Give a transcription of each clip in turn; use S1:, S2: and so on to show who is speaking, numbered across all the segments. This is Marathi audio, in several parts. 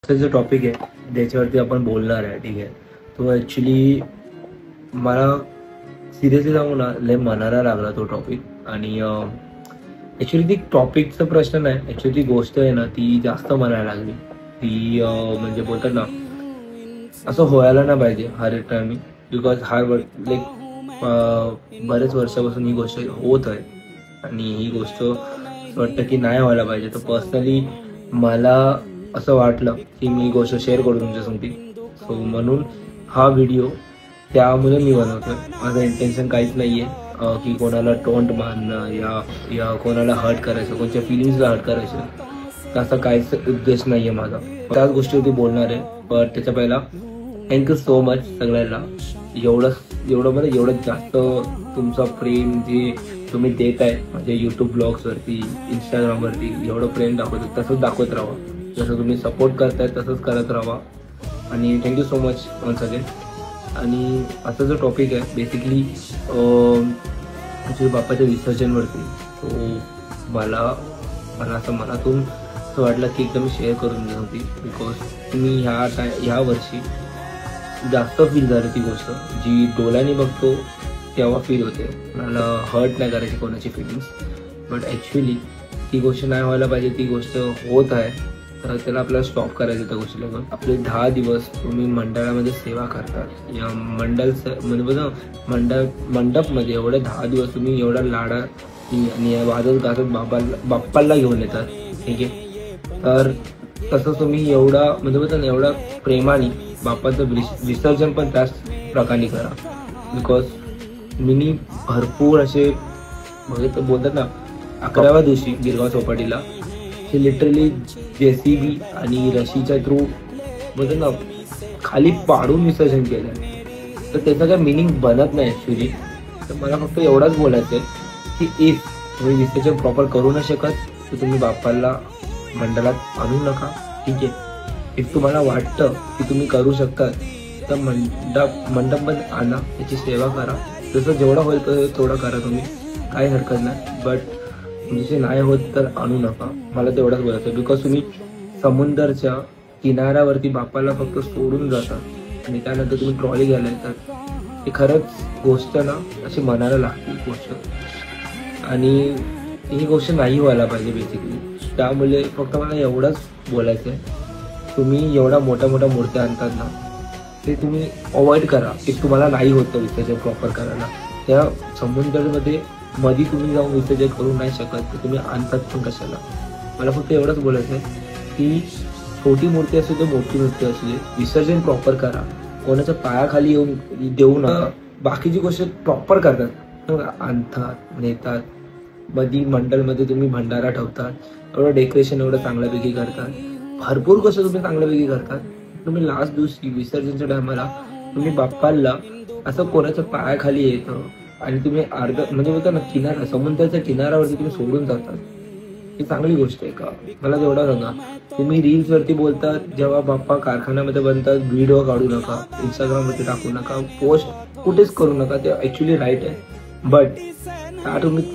S1: जो टॉपिक आहे ज्याच्यावरती आपण बोलणार आहे, ठीक आहे, तो ॲक्च्युली मला सिरियसली सांगू ना, लय मनाला लागला तो टॉपिक. आणि ॲक्च्युली ती टॉपिकचा प्रश्न नाही, ॲक्च्युली ती गोष्ट आहे ना, ती जास्त मनाला लागली. ती म्हणजे बोलतात ना, असं व्हायला नाही पाहिजे हर एक टायमी, बिकॉज बरेच वर्षापासून ही गोष्ट होत आहे आणि ही गोष्ट असं वाटतं की नाही व्हायला पाहिजे. तर पर्सनली मला असं वाटलं की मी गोष्ट शेअर करू तुमच्यासमोर. सो म्हणून हा व्हिडिओ त्यामुळे मी बनवतोय. माझं इंटेन्शन काहीच नाही आहे की कोणाला टोंट मारणं या कोणाला हर्ट करायचं, कोणत्या फिलिंग्सला हर्ट करायचं, तसा काहीच उद्देश नाही आहे माझा. त्याच गोष्टीवरती बोलणार आहे. पण त्याच्या पहिला थँक्यू सो मच सगळ्यांना. एवढं जास्त तुमचा प्रेम जे तुम्ही देत आहे म्हणजे यूट्यूब ब्लॉग्सवरती, इंस्टाग्रामवरती एवढं प्रेम दाखवतात तसंच दाखवत राहा. जसं तुम्ही सपोर्ट करताय तसंच करत राहा. आणि thank you so much once again. आणि आता जो टॉपिक आहे बेसिकली तुझ्या बाप्पाच्या विसर्जनवरती, तो मला असं मनातून असं वाटलं की एकदम शेअर करून नव्हती. बिकॉज मी ह्या वर्षी जास्त फील झाली ती गोष्ट, जी डोळ्याने बघतो तेव्हा फील होते. मला हर्ट नाही करायची कोणाची फिलिंग्स, बट ॲक्च्युली ती गोष्ट नाही व्हायला पाहिजे. ती गोष्ट होत आहे तर त्याला आपल्याला स्टॉप करायचं. त्या गोष्टीला पण आपले 10 दिवस तुम्ही मंडळामध्ये सेवा करतात, या म्हणजे बघा मंडपमध्ये एवढे 10 दिवस तुम्ही एवढा लाडा आणि वाजत गाजत बाप्पाला घेऊन येतात, ठीक आहे. तर तसं तुम्ही एवढा म्हणजे बघा ना, एवढा प्रेमाने बाप्पाचं विसर्जन पण त्याच प्रकारे करा. बिकॉज मी भरपूर असे बोलतात ना, 11व्या दिवशी गिरगाव चौपाटीला हे लिटरली JCB आणि रशीच्या थ्रू बोलतात ना खाली पाडून विसर्जन केलं. तर त्याचं काय मिनिंग बनत नाही ॲक्च्युली. तर मला फक्त एवढंच बोलायचं आहे की इफ तुम्ही विसर्जन प्रॉपर करू न शकत तर तुम्ही बाप्पाला मंडळात आणू नका, ठीक आहे. इफ तुम्हाला वाटतं की तुम्ही करू शकता तर मंडपमध्ये आणा, त्याची सेवा करा. जसं जेवढा होईल तेवढा करा तुम्ही, काही हरकत नाही. बट म्हणजे नाही होत तर आणू नका. मला तेवढंच बोलायचं. बिकॉज तुम्ही समुद्राच्या किनाऱ्यावरती बाप्पाला फक्त सोडून जातात आणि त्यानंतर तुम्ही ट्रॉली घ्यायला येतात. ही खरंच गोष्ट ना अशी मनाला लागते गोष्ट, आणि ही गोष्ट नाही व्हायला पाहिजे बेसिकली. त्यामुळे फक्त मला एवढंच बोलायचं आहे, तुम्ही एवढ्या मोठ्या मूर्त्या आणतात ना, ते तुम्ही अवॉइड करा. की तुम्हाला नाही होतं विसर्जन प्रॉपर करायला, त्या समुद्रामध्ये मध्ये तुम्ही जाऊन विसर्जन करू नाही शकत, तर तुम्ही आणतात पण कशाला. मला फक्त एवढंच बोलायचं आहे की छोटी मूर्ती असू दे मोठी मूर्ती असू दे, विसर्जन प्रॉपर करा. कोणाच्या पायाखाली येऊन देऊ नका. बाकीची गोष्ट प्रॉपर करतात, आणतात नेतात. मध्ये मंडळमध्ये तुम्ही भंडारा ठेवतात, एवढं डेकोरेशन एवढं चांगल्यापैकी करतात, भरपूर गोष्ट तुम्ही चांगल्यापैकी करतात. तुम्ही लास्ट दिवशी विसर्जनच्या टायमाला तुम्ही बाप्पाला असं कोणाच्या पायाखाली येतं आणि तुम्ही म्हणजे बोलता ना समुद्राच्या किनाऱ्यावरती तुम्ही सोडून जातात. ही चांगली गोष्ट आहे का? मला तेवढा सांगा. तुम्ही रील्स वरती बोलतात जेव्हा बाप्पा कारखान्यामध्ये बनतात, व्हिडिओ काढू नका, इंस्टाग्रामवरती टाकू नका, पोस्ट कुठेच करू नका. ते ऍक्च्युली राईट आहे. बट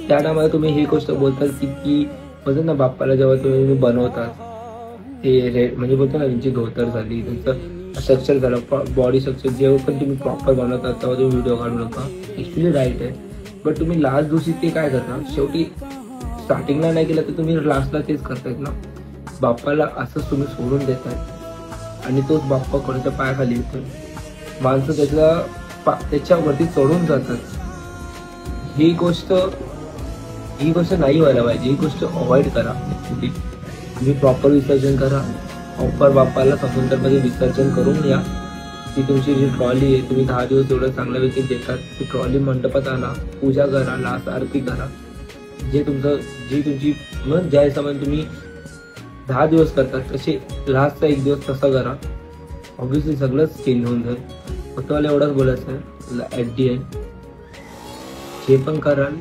S1: त्या टायमाला तुम्ही ही गोष्ट बोलतात की म्हणजे ना बाप्पाला जेव्हा तुम्ही बनवतात ते म्हणजे बोलतो ना, त्यांची धोतर झाली, त्यांचं स्ट्रक्चर झालं, बॉडी स्ट्रक्चर जेव्हा पण तुम्ही प्रॉपर बनवतात तेव्हा तुम्ही व्हिडिओ काढू नका. ॲक्च्युली राईट आहे. बट तुम्ही लास्ट दिवशी ते काय करता, शेवटी स्टार्टिंगला नाही केलं तर तुम्ही लास्टला तेच करतायत ना. बाप्पाला असंच तुम्ही सोडून देताय आणि तोच बाप्पा कोणाच्या पायाखाली येतोय. माणसं त्याच्यावरती चढून जातात. ही गोष्ट नाही व्हायला पाहिजे. ही गोष्ट अवॉइड करा. तुम्ही प्रॉपर विसर्जन करा. प्रॉपर बाप्पाला समुद्रामध्ये विसर्जन करून या. ती तुमची जी ट्रॉली आहे, तुम्ही 10 दिवस एवढं चांगल्यापैकी देतात, ती ट्रॉली मंडपात आणा, पूजा करा, लास्ट आरती करा. जी तुमची मग ज्या हिशोबाने तुम्ही 10 दिवस करतात तसे लास्टचा 1 दिवस तसा करा. ऑब्व्हियसली सगळंच चेंज होऊन जाईल. फक्त मला एवढंच बोलायचं आहे, ॲट दी एंड जे पण कराल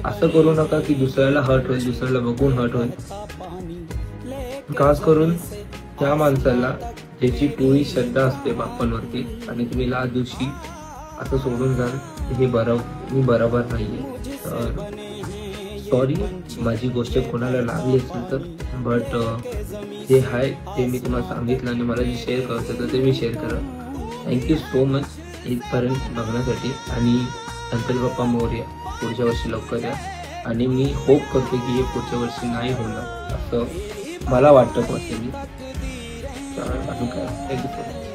S1: असं करू नका की दुसऱ्याला हर्ट होईल, दुसऱ्याला बघून हर्ट होईल. खास करून त्या माणसाला ज्याची पूर्ण श्रद्धा असते बाप्पांवरती आणि तुम्ही लास्ट दिवशी असं सोडून जाल, हे बरोबर नाहीये. तर सॉरी माझी गोष्ट कोणाला लागली असेल तर, बट जे आहे ते मी तुम्हाला सांगितलं आणि मला जे शेअर करायचं होतं ते मी शेअर करा. थँक्यू सो मच इथपर्यंत बघण्यासाठी. आणि गणपती बाप्पा मोरया पुढच्या वर्षी लवकर या. आणि मी होप करतो की हे पुढच्या वर्षी नाही होणार असं मला वाटतं पर्सनली. अजून काय थँक्यू सो मच.